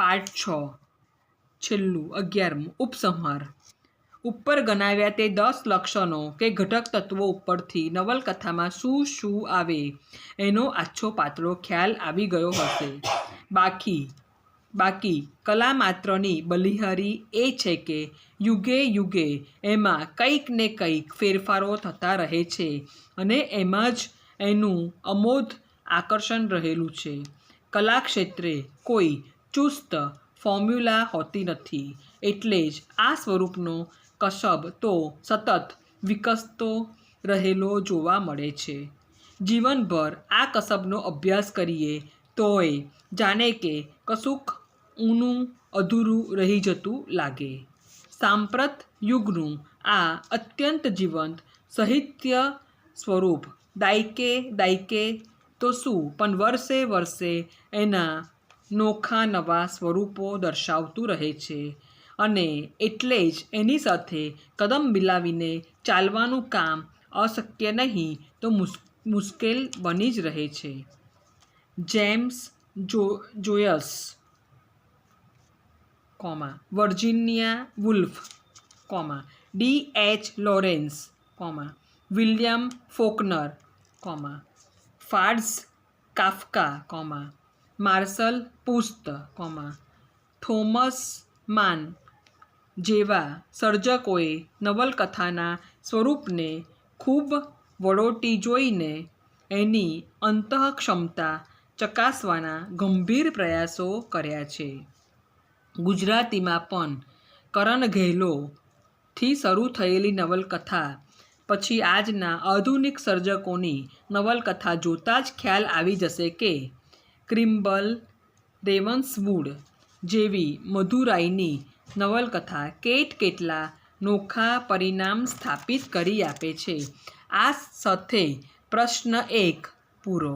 પાઠ 6 છેલ્લું 11મું ઉપસંહાર। ઉપર ગણાવ્યા તે 10 લક્ષણો કે ઘટક તત્વો ઉપરથી નવલકથામાં શું શું આવે એનો આછો પાતળો ખ્યાલ આવી ગયો હશે। બાકી કલા માત્રની બલિહારી એ છે કે યુગે યુગે એમાં કંઈક ને કંઈક ફેરફારો થતા રહે છે અને એમાં જ એનું અમોઘ આકર્ષણ રહેલું છે। કલાક્ષેત્રે કોઈ ચુસ્ત ફોર્મ્યુલા હોતી નથી, એટલે જ આ સ્વરૂપનો કસબ તો સતત વિકસતો રહેલો જોવા મળે છે। જીવનભર આ કસબનો અભ્યાસ કરીએ તોય જાણે કે કશુંક ઊણું અધૂરું રહી જતું લાગે। સાંપ્રત યુગનું આ અત્યંત જીવંત સાહિત્ય સ્વરૂપ દાયકે તો શું પણ વર્ષે વર્ષે એના નોખા નવા સ્વરૂપો દર્શાવતું રહે છે અને એટલે જ એની સાથે કદમ મિલાવીને ચાલવાનું કામ અશક્ય નહીં તો મુશ્કેલ બની જ રહે છે। James Joyce, Virginia Woolf, D.H. Lawrence, William Faulkner, Franz Kafka, Marcel Proust, Thomas Mann જેવા સર્જકોએ નવલકથાના સ્વરૂપને ખૂબ વડોટી જોઈને એની અંતઃક્ષમતા ચકાસવાના ગંભીર પ્રયાસો કર્યા છે। ગુજરાતીમાં પણ કરણ ઘેલોથી શરૂ થયેલી નવલકથા પછી આજના આધુનિક સર્જકોની નવલકથા જોતાં જ ખ્યાલ આવી જશે કે કિમ્બલ રેવન્સવુડ જેવી મધુરાયની નવલકથા કેટલા નોખા પરિણામ સ્થાપિત કરી આપે છે। આ સાથે પ્રશ્ન 1 પૂરો।